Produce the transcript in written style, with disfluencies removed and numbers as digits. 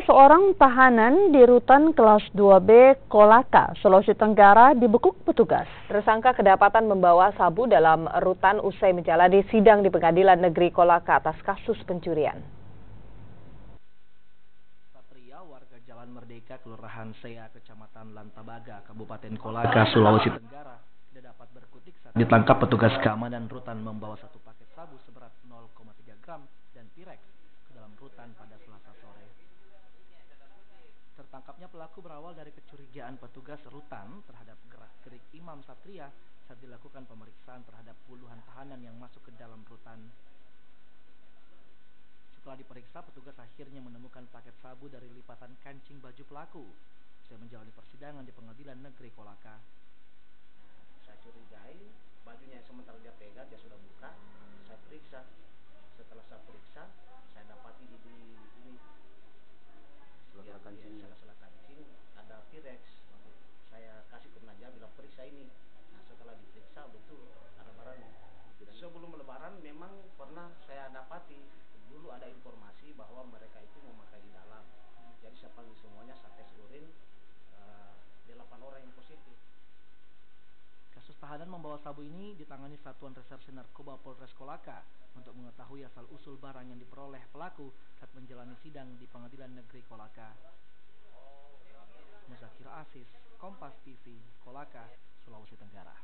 Seorang tahanan di rutan kelas 2B Kolaka, Sulawesi Tenggara dibekuk petugas. Tersangka kedapatan membawa sabu dalam rutan usai menjalani sidang di Pengadilan Negeri Kolaka atas kasus pencurian. Satria, warga Jalan Merdeka, Kelurahan Sea, Kecamatan Lantabaga, Kabupaten Kolaka, Sulawesi Tenggara, tidak dapat berkutik saat ditangkap petugas keamanan rutan membawa satu paket sabu seberat 0,3 gram dan Pirex ke dalam rutan pada Selasa sore. Tertangkapnya pelaku berawal dari kecurigaan petugas rutan terhadap gerak-gerik Imam Satria saat dilakukan pemeriksaan terhadap puluhan tahanan yang masuk ke dalam rutan. Setelah diperiksa, petugas akhirnya menemukan paket sabu dari lipatan kancing baju pelaku. Saya menjalani persidangan di Pengadilan Negeri Kolaka. Saya curigai bajunya sementara dia pegang, dia sudah buka. Saya periksa. Setelah saya periksa, saya dapati di ini sela-sela kancing ada Pirex. Saya kasih ke penajam bilang periksa ini. Nah, setelah diperiksa betul ada barangnya. Sebelum lebaran memang pernah saya dapati dulu ada informasi bahwa mereka itu memakai di dalam. Jadi saya panggil semuanya, saya tes urin, 8 orang yang positif. Kasus tahanan membawa sabu ini ditangani Satuan Reserse Narkoba Polres Kolaka untuk mengetahui asal-usul barang yang diperoleh pelaku saat menjalani sidang di Pengadilan Negeri Kolaka. Muzakir Aziz, Kompas TV, Kolaka, Sulawesi Tenggara.